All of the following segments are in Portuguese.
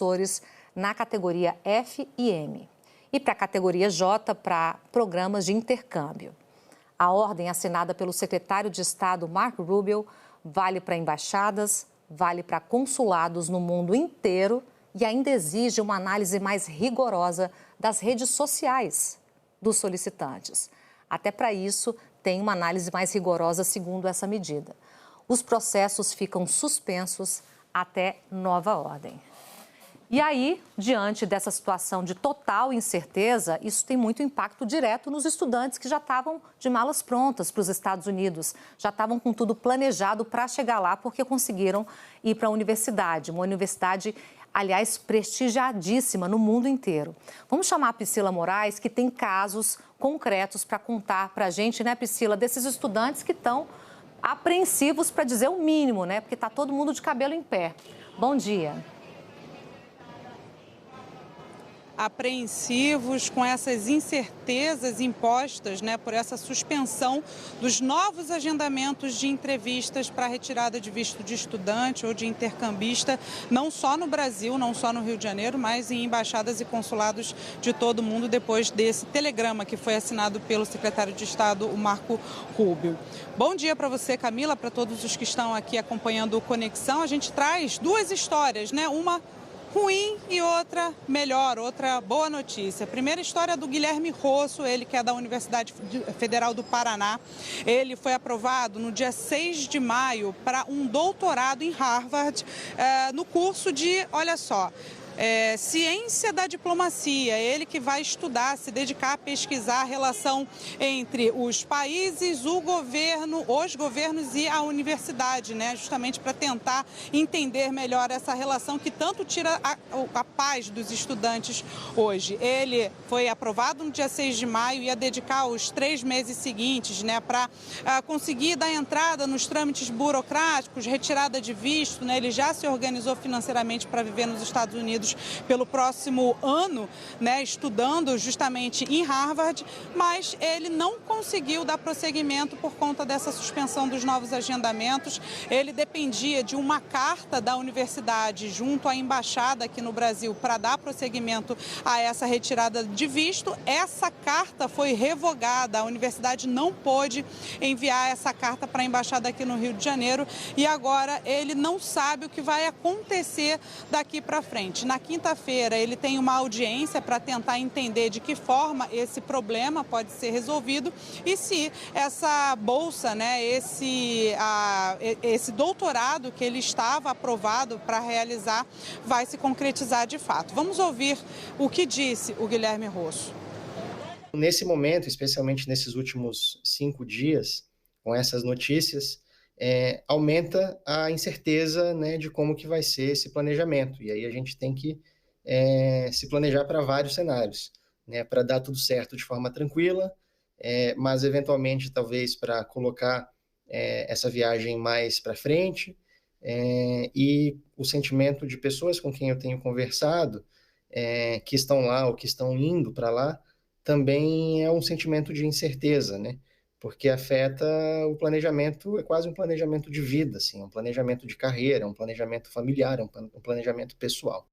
professores na categoria F e M. E para a categoria J, para programas de intercâmbio. A ordem assinada pelo secretário de Estado, Marco Rubio, vale para embaixadas, vale para consulados no mundo inteiro e ainda exige uma análise mais rigorosa das redes sociais dos solicitantes. Até para isso, tem uma análise mais rigorosa segundo essa medida. Os processos ficam suspensos até nova ordem. E aí, diante dessa situação de total incerteza, isso tem muito impacto direto nos estudantes que já estavam de malas prontas para os Estados Unidos, já estavam com tudo planejado para chegar lá porque conseguiram ir para a universidade, uma universidade, aliás, prestigiadíssima no mundo inteiro. Vamos chamar a Priscila Moraes, que tem casos concretos para contar para a gente, né, Priscila, desses estudantes que estão apreensivos, para dizer o mínimo, né, porque está todo mundo de cabelo em pé. Bom dia. Apreensivos com essas incertezas impostas, né, por essa suspensão dos novos agendamentos de entrevistas para retirada de visto de estudante ou de intercambista, não só no Brasil, não só no Rio de Janeiro, mas em embaixadas e consulados de todo o mundo, depois desse telegrama que foi assinado pelo secretário de Estado, o Marco Rubio. Bom dia para você, Camila, para todos os que estão aqui acompanhando o Conexão. A gente traz duas histórias, né? Uma ruim e outra melhor, outra boa notícia. A primeira história é do Guilherme Rosso, ele que é da Universidade Federal do Paraná. Ele foi aprovado no dia 6 de maio para um doutorado em Harvard, no curso de, olha só, ciência da diplomacia. Ele que vai estudar, se dedicar a pesquisar a relação entre os países, o governo, os governos e a universidade, né? Justamente para tentar entender melhor essa relação que tanto tira a paz dos estudantes hoje. Ele foi aprovado no dia 6 de maio e ia dedicar os 3 meses seguintes, né, para conseguir dar entrada nos trâmites burocráticos, retirada de visto, né? Ele já se organizou financeiramente para viver nos Estados Unidos pelo próximo ano, né, estudando justamente em Harvard, mas ele não conseguiu dar prosseguimento por conta dessa suspensão dos novos agendamentos. Ele dependia de uma carta da universidade junto à embaixada aqui no Brasil para dar prosseguimento a essa retirada de visto. Essa carta foi revogada, a universidade não pôde enviar essa carta para a embaixada aqui no Rio de Janeiro e agora ele não sabe o que vai acontecer daqui para frente. Na quinta-feira, ele tem uma audiência para tentar entender de que forma esse problema pode ser resolvido e se essa bolsa, né, esse doutorado que ele estava aprovado para realizar vai se concretizar de fato. Vamos ouvir o que disse o Guilherme Rosso. Nesse momento, especialmente nesses últimos 5 dias, com essas notícias, aumenta a incerteza, né, de como que vai ser esse planejamento. E aí a gente tem que se planejar para vários cenários, né, para dar tudo certo de forma tranquila, mas eventualmente talvez para colocar essa viagem mais para frente. E o sentimento de pessoas com quem eu tenho conversado, que estão lá ou que estão indo para lá, também é um sentimento de incerteza, né? Porque afeta o planejamento, é quase um planejamento de vida, assim, um planejamento de carreira, um planejamento familiar, um planejamento pessoal.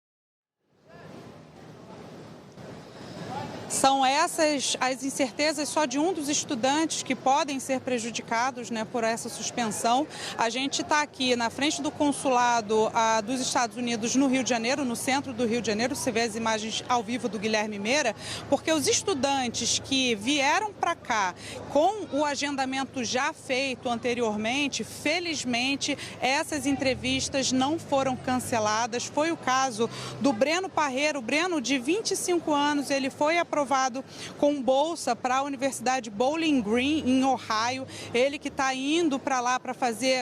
São essas as incertezas só de um dos estudantes que podem ser prejudicados, né, por essa suspensão. A gente está aqui na frente do consulado dos Estados Unidos no Rio de Janeiro, no centro do Rio de Janeiro. Você vê as imagens ao vivo do Guilherme Meira, porque os estudantes que vieram para cá com o agendamento já feito anteriormente, felizmente essas entrevistas não foram canceladas. Foi o caso do Breno Parreira. O Breno, de 25 anos, ele foi aprovado com bolsa para a Universidade Bowling Green, em Ohio. Ele que está indo para lá para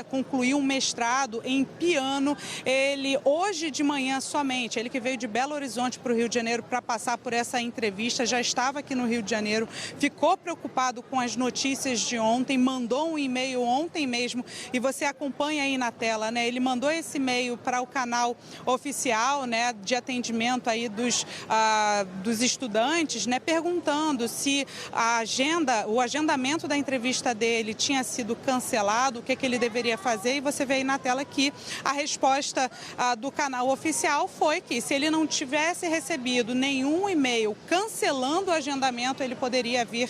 concluir um mestrado em piano. Ele, hoje de manhã somente, ele que veio de Belo Horizonte para o Rio de Janeiro para passar por essa entrevista, já estava aqui no Rio de Janeiro, ficou preocupado com as notícias de ontem, mandou um e-mail ontem mesmo, e você acompanha aí na tela, né? Ele mandou esse e-mail para o canal oficial, né, de atendimento aí dos estudantes, né, perguntando se o agendamento da entrevista dele tinha sido cancelado, o que ele deveria fazer, e você vê aí na tela que a resposta do canal oficial foi que, se ele não tivesse recebido nenhum e-mail cancelando o agendamento, ele poderia vir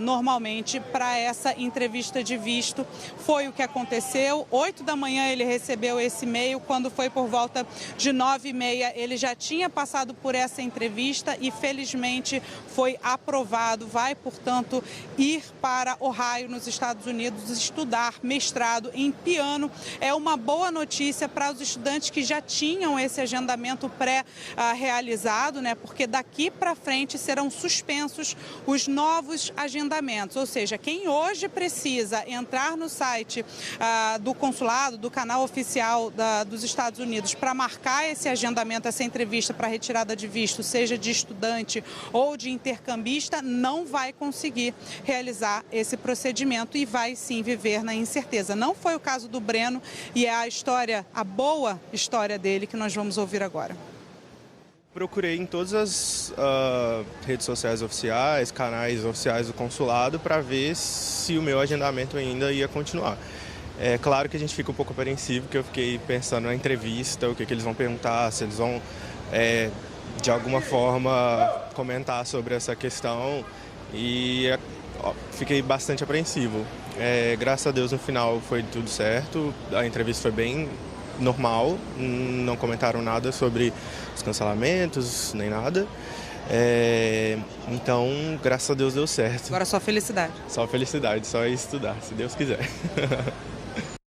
normalmente para essa entrevista de visto. Foi o que aconteceu. 8 da manhã ele recebeu esse e-mail. Quando foi por volta de 9h30, ele já tinha passado por essa entrevista e, felizmente, foi aprovado. Vai, portanto, ir para Ohio, nos Estados Unidos, estudar mestrado em piano. É uma boa notícia para os estudantes que já tinham esse agendamento pré-realizado, né? Porque daqui para frente serão suspensos os novos agendamentos. Ou seja, quem hoje precisa entrar no site do consulado, do canal oficial dos Estados Unidos, para marcar esse agendamento, essa entrevista para retirada de visto, seja de estudante ou de intercambista, não vai conseguir realizar esse procedimento e vai sim viver na incerteza. Não foi o caso do Breno, e é a boa história dele que nós vamos ouvir agora. Procurei em todas as redes sociais oficiais, canais oficiais do consulado, para ver se o meu agendamento ainda ia continuar. É claro que a gente fica um pouco apreensivo, porque eu fiquei pensando na entrevista, o que eles vão perguntar, se eles vão, de alguma forma, comentar sobre essa questão, e fiquei bastante apreensivo. Graças a Deus, no final foi tudo certo, a entrevista foi bem normal, não comentaram nada sobre os cancelamentos, nem nada. Então, graças a Deus deu certo. Agora só felicidade. Só felicidade, só estudar, se Deus quiser.